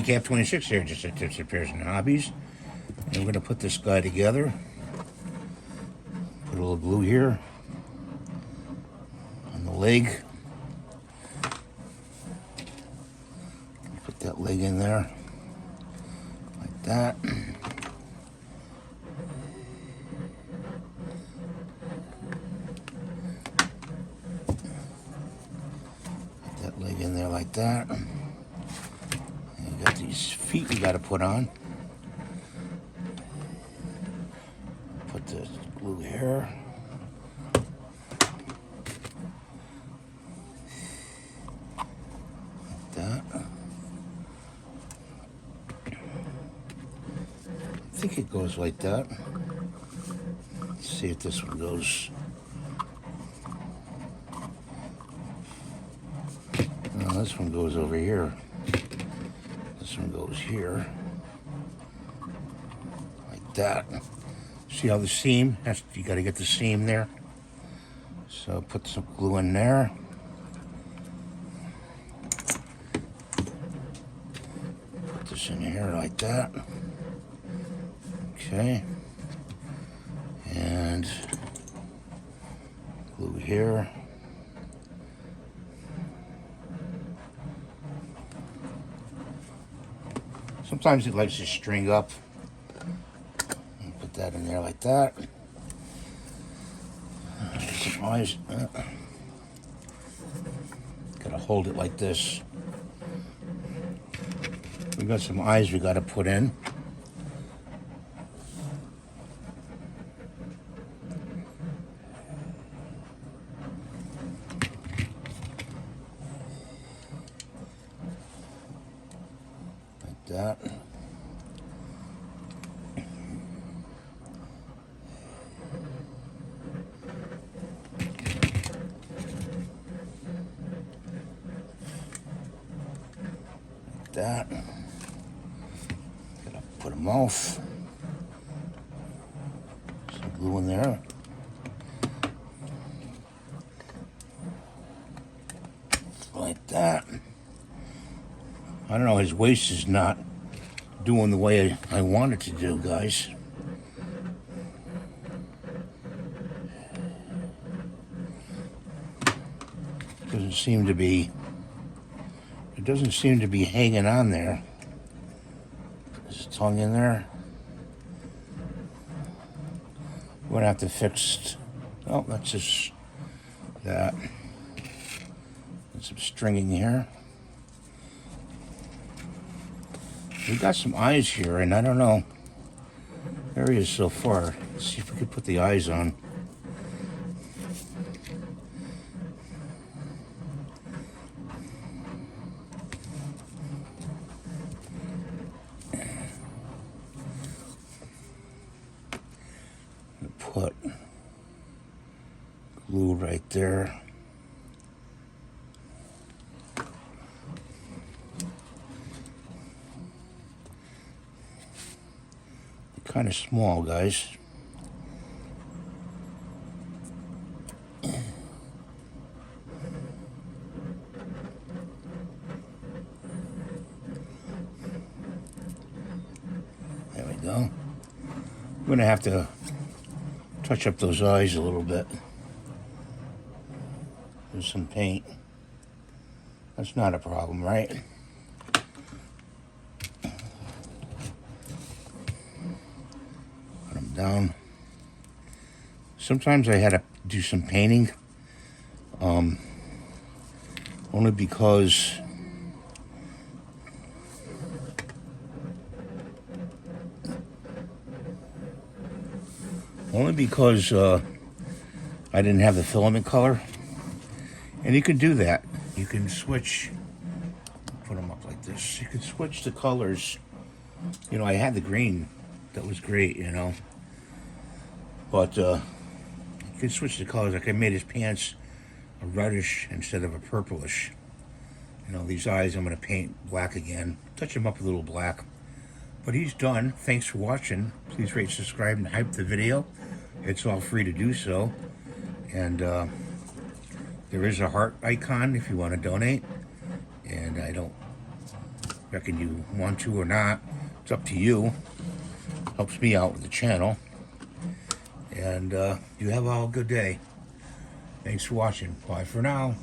Cap 26 here, just at Tips, Repairs, and Hobbies. And we're going to put this guy together. Put a little glue here on the leg. Put that leg in there like that. Put that leg in there like that. Got these feet we got to put on. Put the glue here. Like that. I think it goes like that. Let's see if this one goes. No, this one goes over here. This one goes here, like that. See how the seam, you got to get the seam there. So put some glue in there. Put this in here like that. Okay. And glue here. Sometimes it likes to string up. Put that in there like that. Some eyes. Gotta hold it like this. We got some eyes we gotta put in. That. Like that. Gotta put them off. Some glue in there. Like that. I don't know, his waist is not doing the way I want it to do, guys. It doesn't seem to be hanging on there. His tongue in there. We're gonna have to fix, oh, that's just that. And some stringing here. We got some eyes here, and I don't know. There he is so far. Let's see if we can put the eyes on. Put glue right there. Kind of small, guys. There we go. I'm gonna have to touch up those eyes a little bit. There's some paint. That's not a problem, right? Down. Sometimes I had to do some painting, only because I didn't have the filament color. And you can do that. You can switch, put them up like this. You can switch the colors. You know, I had the green. That was great, you know. But you can switch the colors. Like I made his pants a reddish instead of a purplish. You know, these eyes I'm going to paint black again. Touch them up a little black. But he's done. Thanks for watching. Please rate, subscribe, and hype the video. It's all free to do so. And there is a heart icon if you want to donate. And I don't Reckon you want to or not. It's up to you. Helps me out with the channel. And you have all a good day. Thanks for watching. Bye for now.